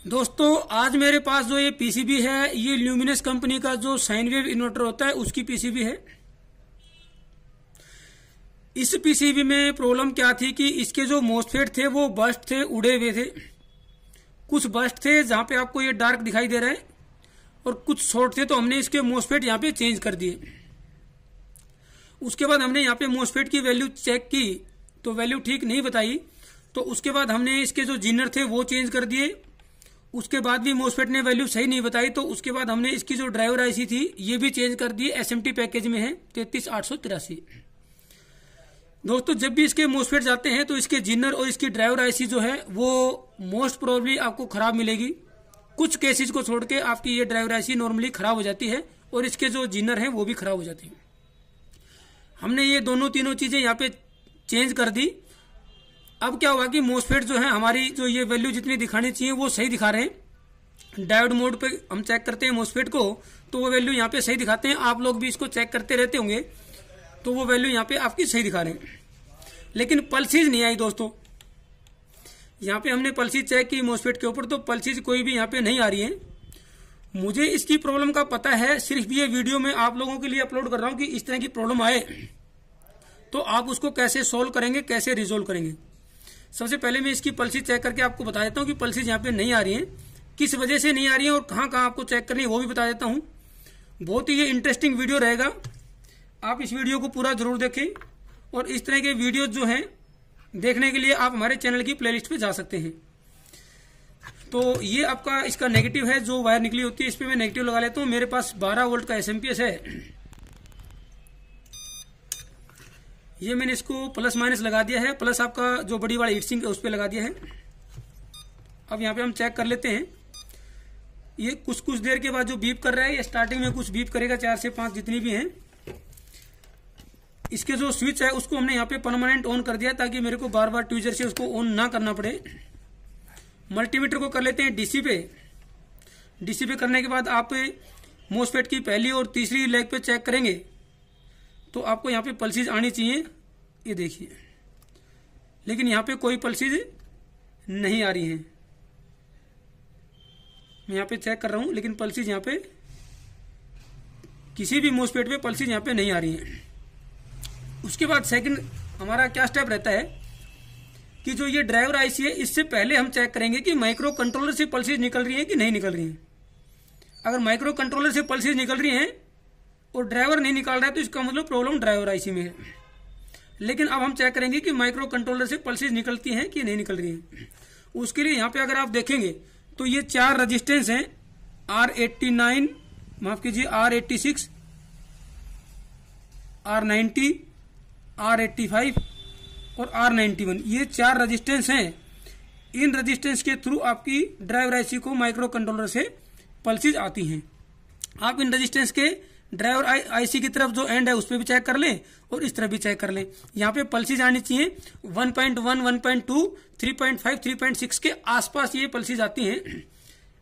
दोस्तों आज मेरे पास जो ये पीसीबी है, ये ल्यूमिनस कंपनी का जो साइन वेव इन्वर्टर होता है उसकी पीसीबी है। इस पीसीबी में प्रॉब्लम क्या थी कि इसके जो मोस्फेट थे वो बस्ट थे, उड़े हुए थे। कुछ बस्ट थे जहां पे आपको ये डार्क दिखाई दे रहा है और कुछ शॉर्ट थे, तो हमने इसके मोस्फेट यहाँ पे चेंज कर दिए। उसके बाद हमने यहाँ पे मोस्फेट की वैल्यू चेक की तो वैल्यू ठीक नहीं बताई, तो उसके बाद हमने इसके जो जीनर थे वो चेंज कर दिए। उसके बाद भी मोस्फेट ने वैल्यू सही नहीं बताई, तो उसके बाद हमने इसकी जो ड्राइवर आईसी थी ये भी चेंज कर दी। एसएमटी पैकेज में है 33883। दोस्तों जब भी इसके मोस्फेट जाते हैं तो इसके जीनर और इसकी ड्राइवर आईसी जो है वो मोस्ट प्रोबेबली आपको खराब मिलेगी। कुछ केसेस को छोड़ के आपकी ये ड्राइवर आईसी नॉर्मली खराब हो जाती है और इसके जो जीनर है वो भी खराब हो जाती है। हमने ये दोनों तीनों चीजें यहाँ पे चेंज कर दी। अब क्या हुआ कि मोस्फेट जो है हमारी जो ये वैल्यू जितनी दिखानी चाहिए वो सही दिखा रहे हैं। डायोड मोड पे हम चेक करते हैं मोस्फेट को तो वो वैल्यू यहाँ पे सही दिखाते हैं। आप लोग भी इसको चेक करते रहते होंगे तो वो वैल्यू यहाँ पे आपकी सही दिखा रहे हैं, लेकिन पल्सेज नहीं आई। दोस्तों यहाँ पे हमने पल्सेज चेक की मोस्फेट के ऊपर, तो पल्सेज कोई भी यहाँ पे नहीं आ रही है। मुझे इसकी प्रॉब्लम का पता है, सिर्फ ये वीडियो में आप लोगों के लिए अपलोड कर रहा हूँ कि इस तरह की प्रॉब्लम आए तो आप उसको कैसे सोल्व करेंगे, कैसे रिजोल्व करेंगे। सबसे पहले मैं इसकी पल्सेज चेक करके आपको बता देता हूँ कि पल्सेज यहाँ पे नहीं आ रही है, किस वजह से नहीं आ रही है और कहाँ कहाँ आपको चेक करनी है वो भी बता देता हूँ। बहुत ही ये इंटरेस्टिंग वीडियो रहेगा, आप इस वीडियो को पूरा जरूर देखें। और इस तरह के वीडियो जो हैं देखने के लिए आप हमारे चैनल की प्लेलिस्ट पे जा सकते हैं। तो ये आपका इसका नेगेटिव है, जो वायर निकली होती है इस पे मैं नेगेटिव लगा लेता हूँ। मेरे पास 12 वोल्ट का एसएमपीएस है, ये मैंने इसको प्लस माइनस लगा दिया है। प्लस आपका जो बड़ी वाला हीट सिंक है उस पर लगा दिया है। अब यहाँ पे हम चेक कर लेते हैं। ये कुछ देर के बाद जो बीप कर रहा है, ये स्टार्टिंग में कुछ बीप करेगा, 4 से 5 जितनी भी हैं। इसके जो स्विच है उसको हमने यहाँ पे परमानेंट ऑन कर दिया ताकि मेरे को बार बार ट्विजर से उसको ऑन ना करना पड़े। मल्टीमीटर को कर लेते हैं डीसी पे। डीसी पे करने के बाद आप मोस्फेट की पहली और तीसरी लेग पे चेक करेंगे तो आपको यहाँ पे पल्सेज आनी चाहिए, ये देखिए। लेकिन यहाँ पे कोई पल्सेज नहीं आ रही हैं। मैं यहाँ पे चेक कर रहा हूं लेकिन पल्सेज यहाँ पे किसी भी मोस्फेट पे पल्सेज यहाँ पे नहीं आ रही हैं। उसके बाद सेकंड हमारा क्या स्टेप रहता है कि जो ये ड्राइवर आईसी है इससे पहले हम चेक करेंगे कि माइक्रो कंट्रोलर से पल्सेज निकल रही है कि नहीं निकल रही है। अगर माइक्रो कंट्रोलर से पल्सेज निकल रही हैं और ड्राइवर नहीं निकाल रहा है तो इसका मतलब प्रॉब्लम ड्राइवर आईसी में है। लेकिन अब हम चेक करेंगे कि माइक्रो कंट्रोलर से पल्सेज निकलती हैं कि नहीं निकल रही हैं। उसके लिए यहाँ पे अगर आप देखेंगे तो ये 4 रजिस्टेंस हैं, R89, माफ कीजिए R86, R90, R85 और R91, ये 4 रजिस्टेंस हैं। इन रजिस्टेंस के थ्रू आपकी ड्राइवर आईसी को माइक्रो कंट्रोलर से पल्सेज आती हैं। आप इन रजिस्टेंस के ड्राइवर आईसी की तरफ जो एंड है उस पर भी चेक कर लें और इस तरफ भी चेक कर लें। यहाँ पे पल्सेज आनी चाहिए 1.1, 1.2, 3.5, 3.6 के आसपास ये पल्सेज आती हैं।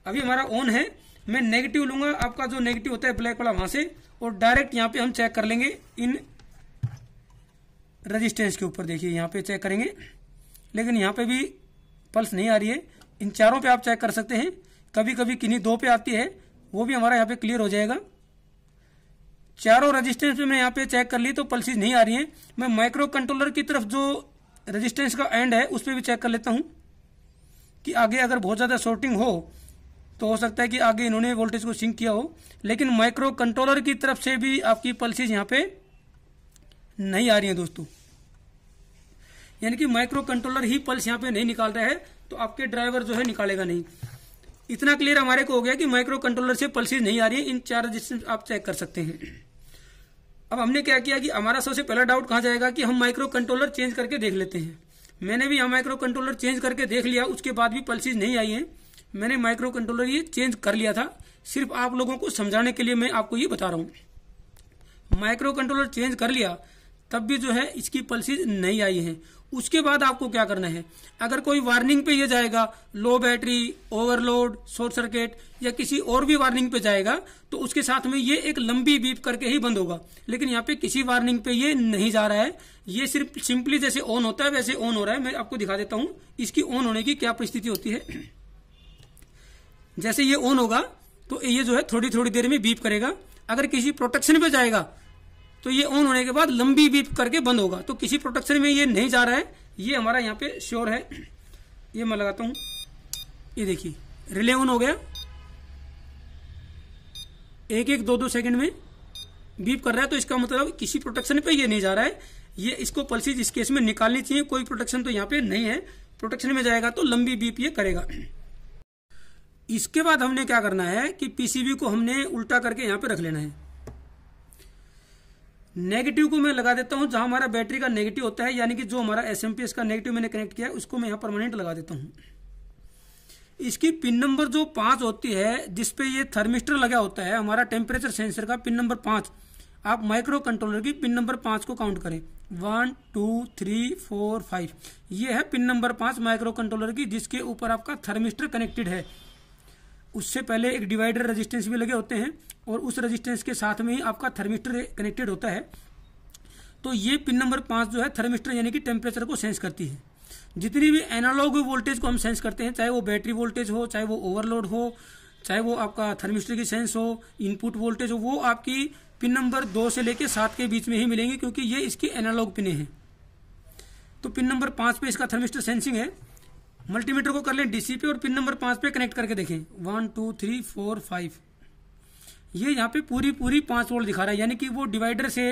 अभी हमारा ऑन है, मैं नेगेटिव लूंगा, आपका जो नेगेटिव होता है ब्लैक वाला वहां से, और डायरेक्ट यहाँ पे हम चेक कर लेंगे इन रजिस्टेंस के ऊपर। देखिए यहाँ पे चेक करेंगे लेकिन यहाँ पे भी पल्स नहीं आ रही है। इन चारों पे आप चेक कर सकते हैं, कभी कभी किन्हीं 2 पे आती है, वो भी हमारा यहाँ पे क्लियर हो जाएगा। चारों रेजिस्टेंस पे मैं यहाँ पे चेक कर ली तो पल्सेज नहीं आ रही हैं। मैं माइक्रो कंट्रोलर की तरफ जो रेजिस्टेंस का एंड है उस पर भी चेक कर लेता हूं कि आगे अगर बहुत ज्यादा शॉर्टिंग हो तो हो सकता है कि आगे इन्होंने वोल्टेज को सिंक किया हो। लेकिन माइक्रो कंट्रोलर की तरफ से भी आपकी पल्सेज यहाँ पे नहीं आ रही है दोस्तों, यानी कि माइक्रो कंट्रोलर ही पल्स यहाँ पे नहीं निकाल रहा है तो आपके ड्राइवर जो है निकालेगा नहीं। इतना क्लियर हमारे को हो गया कि माइक्रो कंट्रोलर से पल्सेज नहीं आ रही है। इन 4 रजिस्टेंस आप चेक कर सकते हैं। अब हमने क्या किया कि हमारा सबसे पहला डाउट कहाँ जाएगा कि हम माइक्रो कंट्रोलर चेंज करके देख लेते हैं। मैंने भी यहाँ माइक्रो कंट्रोलर चेंज करके देख लिया, उसके बाद भी पल्सेज नहीं आई है। मैंने माइक्रो कंट्रोलर ये चेंज कर लिया था, सिर्फ आप लोगों को समझाने के लिए मैं आपको ये बता रहा हूँ। माइक्रो कंट्रोलर चेंज कर लिया तब भी जो है इसकी पल्सेज नहीं आई है। उसके बाद आपको क्या करना है, अगर कोई वार्निंग पे ये जाएगा, लो बैटरी, ओवरलोड, शॉर्ट सर्किट या किसी और भी वार्निंग पे जाएगा तो उसके साथ में ये एक लंबी बीप करके ही बंद होगा। लेकिन यहाँ पे किसी वार्निंग पे ये नहीं जा रहा है, ये सिर्फ सिंपली जैसे ऑन होता है वैसे ऑन हो रहा है। मैं आपको दिखा देता हूँ इसकी ऑन होने की क्या परिस्थिति होती है। जैसे ये ऑन होगा तो ये जो है थोड़ी थोड़ी देर में बीप करेगा। अगर किसी प्रोटेक्शन पे जाएगा तो ये ऑन होने के बाद लंबी बीप करके बंद होगा। तो किसी प्रोटेक्शन में ये नहीं जा रहा है, ये हमारा यहाँ पे श्योर है। ये मैं लगाता हूं, ये देखिए रिले ऑन हो गया, 1-1, 2-2 सेकंड में बीप कर रहा है। तो इसका मतलब किसी प्रोटेक्शन पे ये नहीं जा रहा है। ये इसको पल्सेज इस केस में निकालनी चाहिए। कोई प्रोटेक्शन तो यहाँ पे नहीं है, प्रोटेक्शन में जाएगा तो लंबी बीप ये करेगा। इसके बाद हमने क्या करना है कि पीसीबी को हमने उल्टा करके यहाँ पे रख लेना है। नेगेटिव को मैं लगा देता हूं जहां हमारा बैटरी का नेगेटिव होता है, यानी कि जो हमारा एसएमपीएस का नेगेटिव मैंने कनेक्ट किया है उसको मैं यहाँ परमानेंट लगा देता हूं। इसकी पिन नंबर जो 5 होती है, जिसपे ये थर्मिस्टर लगा होता है हमारा टेम्परेचर सेंसर का, पिन नंबर 5, आप माइक्रो कंट्रोलर की पिन नंबर 5 को काउंट करें। 1 2 3 4 5, ये है पिन नंबर 5 माइक्रो कंट्रोलर की, जिसके ऊपर आपका थर्मिस्टर कनेक्टेड है। उससे पहले एक डिवाइडर रेजिस्टेंस भी लगे होते हैं और उस रेजिस्टेंस के साथ में ही आपका थर्मिस्टर कनेक्टेड होता है। तो ये पिन नंबर 5 जो है थर्मिस्टर यानी कि टेम्परेचर को सेंस करती है। जितनी भी एनालॉग वोल्टेज को हम सेंस करते हैं, चाहे वो बैटरी वोल्टेज हो, चाहे वो ओवरलोड हो, चाहे वो आपका थर्मिस्टर की सेंस हो, इनपुट वोल्टेज हो, वो आपकी पिन नंबर 2 से लेकर 7 के बीच में ही मिलेंगे, क्योंकि ये इसकी एनालॉग पिने हैं। तो पिन नंबर 5 पे इसका थर्मिस्टर सेंसिंग है। मल्टीमीटर को कर लें डीसी पे और पिन नंबर 5 पे कनेक्ट करके देखें। 1 2 3 4 5, ये यहाँ पे पूरी 5 वोल्ट दिखा रहा है, यानी कि वो डिवाइडर से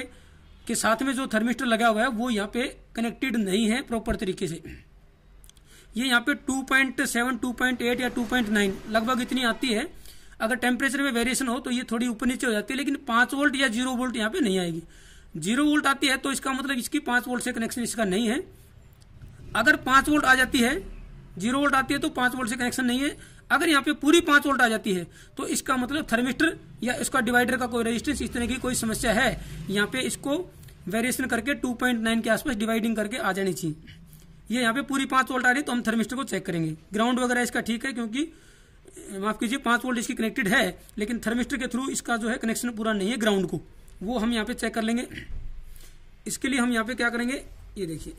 के साथ में जो थर्मिस्टर लगा हुआ है वो यहाँ पे कनेक्टेड नहीं है प्रॉपर तरीके से। ये यहाँ पे 2.7, 2.8 या 2.9 लगभग इतनी आती है। अगर टेम्परेचर में वेरिएशन हो तो ये थोड़ी ऊपर नीचे हो जाती है, लेकिन 5 वोल्ट या 0 वोल्ट यहाँ पे नहीं आएगी। 0 वोल्ट आती है तो इसका मतलब इसकी 5 वोल्ट से कनेक्शन इसका नहीं है। अगर 5 वोल्ट आ जाती है, 0 वोल्ट आती है तो 5 वोल्ट से कनेक्शन नहीं है। अगर यहाँ पे पूरी 5 वोल्ट आ जाती है तो इसका मतलब थर्मिस्टर या इसका डिवाइडर का कोई रेजिस्टेंस, इस तरह की कोई समस्या है। यहाँ पे इसको वेरिएशन करके 2.9 के आसपास डिवाइडिंग करके आ जानी चाहिए। ये यहाँ पे पूरी 5 वोल्ट आ रही है तो हम थर्मिस्टर को चेक करेंगे। ग्राउंड वगैरह इसका ठीक है, क्योंकि माफ कीजिए 5 वोल्ट इसकी कनेक्टेड है, लेकिन थर्मिस्टर के थ्रू इसका जो है कनेक्शन पूरा नहीं है ग्राउंड को, वो हम यहाँ पे चेक कर लेंगे। इसके लिए हम यहाँ पे क्या करेंगे, ये देखिए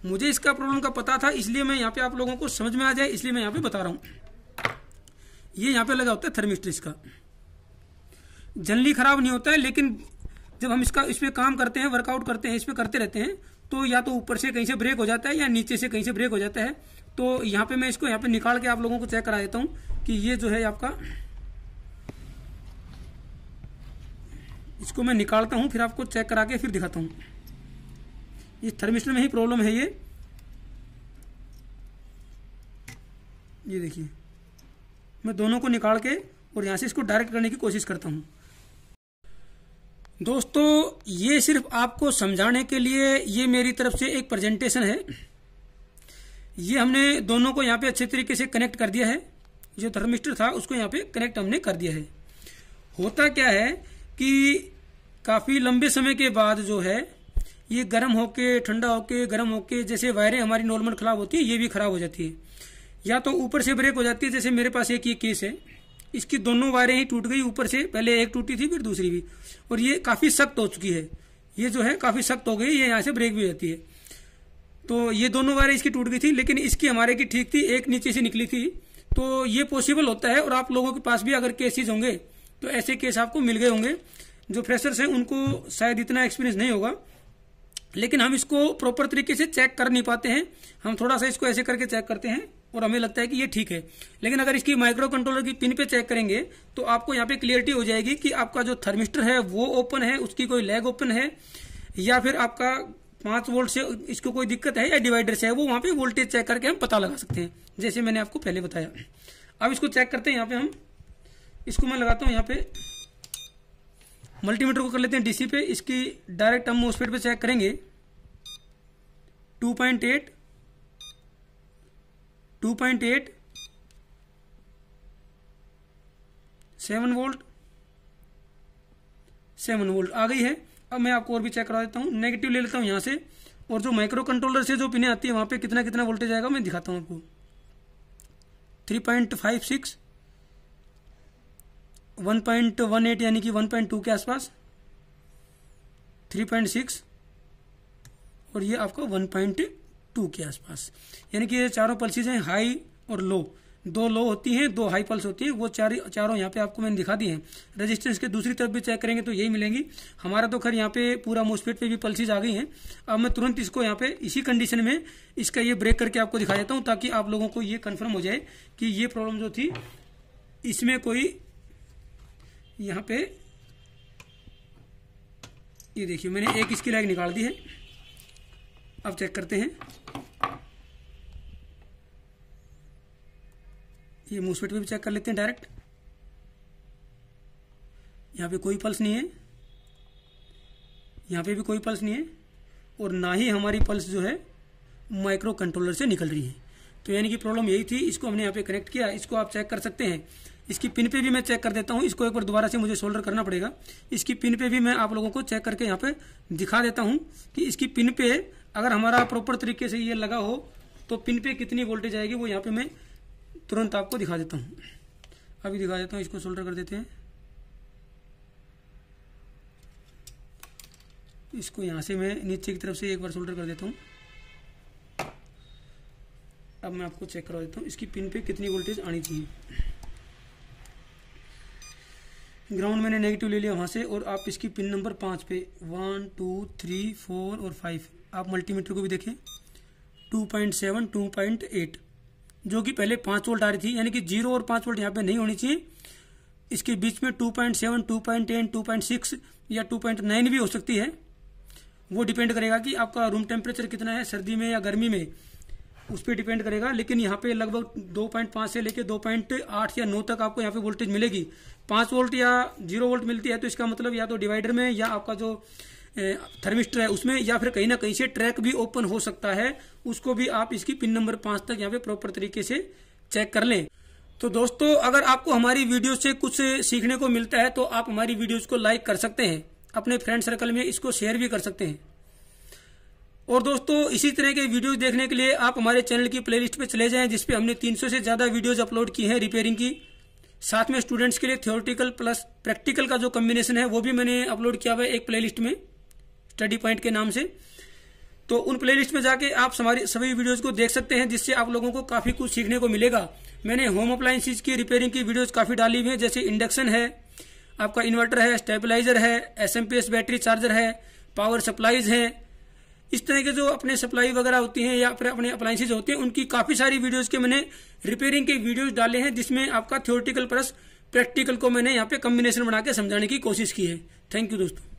मुझे इसका प्रॉब्लम का पता था, इसलिए मैं यहाँ पे आप लोगों को समझ में आ जाए इसलिए मैं यहाँ पे बता रहा हूँ। ये यहाँ पे लगा होता है थर्मिस्टर, इसका जनरली खराब नहीं होता है, लेकिन जब हम इस पे काम करते हैं, वर्कआउट करते हैं, इस पे करते रहते हैं, तो या तो ऊपर से कहीं से ब्रेक हो जाता है या नीचे से कहीं से ब्रेक हो जाता है। तो यहाँ पे मैं इसको यहाँ पे निकाल के आप लोगों को चेक करा देता हूँ कि ये जो है आपका, इसको मैं निकालता हूँ फिर आपको चेक करा के फिर दिखाता हूँ। इस थर्मिस्टर में ही प्रॉब्लम है। ये देखिए मैं दोनों को निकाल के और यहां से इसको डायरेक्ट करने की कोशिश करता हूं। दोस्तों ये सिर्फ आपको समझाने के लिए ये मेरी तरफ से एक प्रेजेंटेशन है। ये हमने दोनों को यहाँ पे अच्छे तरीके से कनेक्ट कर दिया है। जो थर्मिस्टर था उसको यहाँ पे कनेक्ट हमने कर दिया है। होता क्या है कि काफी लंबे समय के बाद जो है ये गर्म होके, ठंडा होके, गर्म होके, जैसे वायरें हमारी नॉर्मल खराब होती है ये भी खराब हो जाती है, या तो ऊपर से ब्रेक हो जाती है। जैसे मेरे पास एक ये केस है, इसकी दोनों वायरें ही टूट गई ऊपर से, पहले एक टूटी थी फिर दूसरी भी, और ये काफी सख्त हो चुकी है। ये जो है काफी सख्त हो गई, ये यहाँ से ब्रेक भी हो जाती है। तो ये दोनों वायरें इसकी टूट गई थी, लेकिन इसकी हमारे की ठीक थी, एक नीचे से निकली थी। तो ये पॉसिबल होता है, और आप लोगों के पास भी अगर केसेज होंगे तो ऐसे केस आपको मिल गए होंगे। जो फ्रेशर्स हैं उनको शायद इतना एक्सपीरियंस नहीं होगा, लेकिन हम इसको प्रॉपर तरीके से चेक कर नहीं पाते हैं। हम थोड़ा सा इसको ऐसे करके चेक करते हैं और हमें लगता है कि ये ठीक है, लेकिन अगर इसकी माइक्रो कंट्रोलर की पिन पे चेक करेंगे तो आपको यहाँ पे क्लियरिटी हो जाएगी कि आपका जो थर्मिस्टर है वो ओपन है, उसकी कोई लैग ओपन है, या फिर आपका 5 वोल्ट से इसको कोई दिक्कत है, या डिवाइडर से है। वो वहां पे वोल्टेज चेक करके हम पता लगा सकते हैं, जैसे मैंने आपको पहले बताया। अब इसको चेक करते हैं। यहाँ पे हम इसको मैं लगाता हूँ, यहाँ पे मल्टीमीटर को कर लेते हैं डीसी पे। इसकी डायरेक्ट हम मोस्फेट पे चेक करेंगे। 2.8 7 वोल्ट 7 वोल्ट आ गई है। अब मैं आपको और भी चेक करा देता हूँ। नेगेटिव ले लेता हूँ यहाँ से, और जो माइक्रो कंट्रोलर से जो पिनें आती है वहां पे कितना कितना वोल्टेज आएगा मैं दिखाता हूँ आपको। 3.56, 1.18 यानी कि 1.2 के आसपास, 3.6 और ये आपका 1.2 के आसपास। यानी कि ये चारों पल्सेस हैं, हाई और लो। 2 लो होती हैं, 2 हाई पल्स होती हैं, वो चारों यहाँ पे आपको मैंने दिखा दी हैं। रेजिस्टेंस के दूसरी तरफ भी चेक करेंगे तो यही मिलेंगी। हमारा तो खैर यहाँ पे पूरा मोस्फेट पे भी पल्सेस आ गई हैं। अब मैं तुरंत इसको यहाँ पे इसी कंडीशन में इसका ये ब्रेक करके आपको दिखा देता हूँ, ताकि आप लोगों को ये कन्फर्म हो जाए कि ये प्रॉब्लम जो थी इसमें कोई यहाँ पे, ये देखिए मैंने एक इसकी लाइट निकाल दी है। अब चेक करते हैं, ये मोस्फेट पे भी चेक कर लेते हैं डायरेक्ट। यहाँ पे कोई पल्स नहीं है, यहाँ पे भी कोई पल्स नहीं है, और ना ही हमारी पल्स जो है माइक्रो कंट्रोलर से निकल रही है। तो यानी कि प्रॉब्लम यही थी। इसको हमने यहाँ पे कनेक्ट किया, इसको आप चेक कर सकते हैं। इसकी पिन पे भी मैं चेक कर देता हूँ, इसको एक बार दोबारा से मुझे सोल्डर करना पड़ेगा। इसकी पिन पे भी मैं आप लोगों को चेक करके यहाँ पे दिखा देता हूँ कि इसकी पिन पे अगर हमारा प्रॉपर तरीके से ये लगा हो तो पिन पे कितनी वोल्टेज आएगी, वो यहाँ पे मैं तुरंत आपको दिखा देता हूँ। अभी दिखा देता हूँ, इसको सोल्डर कर देते हैं। इसको यहाँ से मैं नीचे की तरफ से एक बार सोल्डर कर देता हूँ। अब मैं आपको चेक करवा देता हूँ इसकी पिन पे कितनी वोल्टेज आनी चाहिए। ग्राउंड मैंने नेगेटिव ले लिया वहां से, और आप इसकी पिन नंबर 5 पे 1 2 3 4 और 5 आप मल्टीमीटर को भी देखें, 2.7 2.8 जो कि पहले 5 वोल्ट आ रही थी, यानी कि 0 और 5 वोल्ट यहाँ पे नहीं होनी चाहिए। इसके बीच में 2.7 2.10 2.6 या 2.9 भी हो सकती है। वो डिपेंड करेगा कि आपका रूम टेम्परेचर कितना है, सर्दी में या गर्मी में, उस पर डिपेंड करेगा। लेकिन यहाँ पे लगभग 2.5 से लेके 2.8 या 9 तक आपको यहाँ पे वोल्टेज मिलेगी। 5 वोल्ट या 0 वोल्ट मिलती है तो इसका मतलब या तो डिवाइडर में या आपका जो थर्मिस्टर है उसमें, या फिर कहीं ना कहीं से ट्रैक भी ओपन हो सकता है। उसको भी आप इसकी पिन नंबर 5 तक यहाँ पे प्रॉपर तरीके से चेक कर लें। तो दोस्तों, अगर आपको हमारी वीडियो से कुछ सीखने को मिलता है तो आप हमारी वीडियोज को लाइक कर सकते हैं, अपने फ्रेंड सर्कल में इसको शेयर भी कर सकते हैं। और दोस्तों, इसी तरह के वीडियोस देखने के लिए आप हमारे चैनल की प्लेलिस्ट पे चले जाएं, जिसपे हमने 300 से ज्यादा वीडियोस अपलोड की हैं रिपेयरिंग की। साथ में स्टूडेंट्स के लिए थ्योरेटिकल प्लस प्रैक्टिकल का जो कॉम्बिनेशन है वो भी मैंने अपलोड किया हुआ है एक प्लेलिस्ट में, स्टडी पॉइंट के नाम से। तो उन प्लेलिस्ट में जाके आप हमारी सभी वीडियोज को देख सकते हैं, जिससे आप लोगों को काफी कुछ सीखने को मिलेगा। मैंने होम अप्लायंसेज की रिपेयरिंग की वीडियोज काफी डाली हुई है, जैसे इंडक्शन है, आपका इन्वर्टर है, स्टेबलाइजर है, एसएमपीएस बैटरी चार्जर है, पावर सप्लाईज है। इस तरह के जो अपने सप्लाई वगैरह होती हैं या फिर अपने अप्लायंसेज होते हैं, उनकी काफी सारी वीडियोस के मैंने रिपेयरिंग के वीडियोस डाले हैं, जिसमें आपका थ्योरेटिकल प्लस प्रैक्टिकल को मैंने यहाँ पे कॉम्बिनेशन बना के समझाने की कोशिश की है। थैंक यू दोस्तों।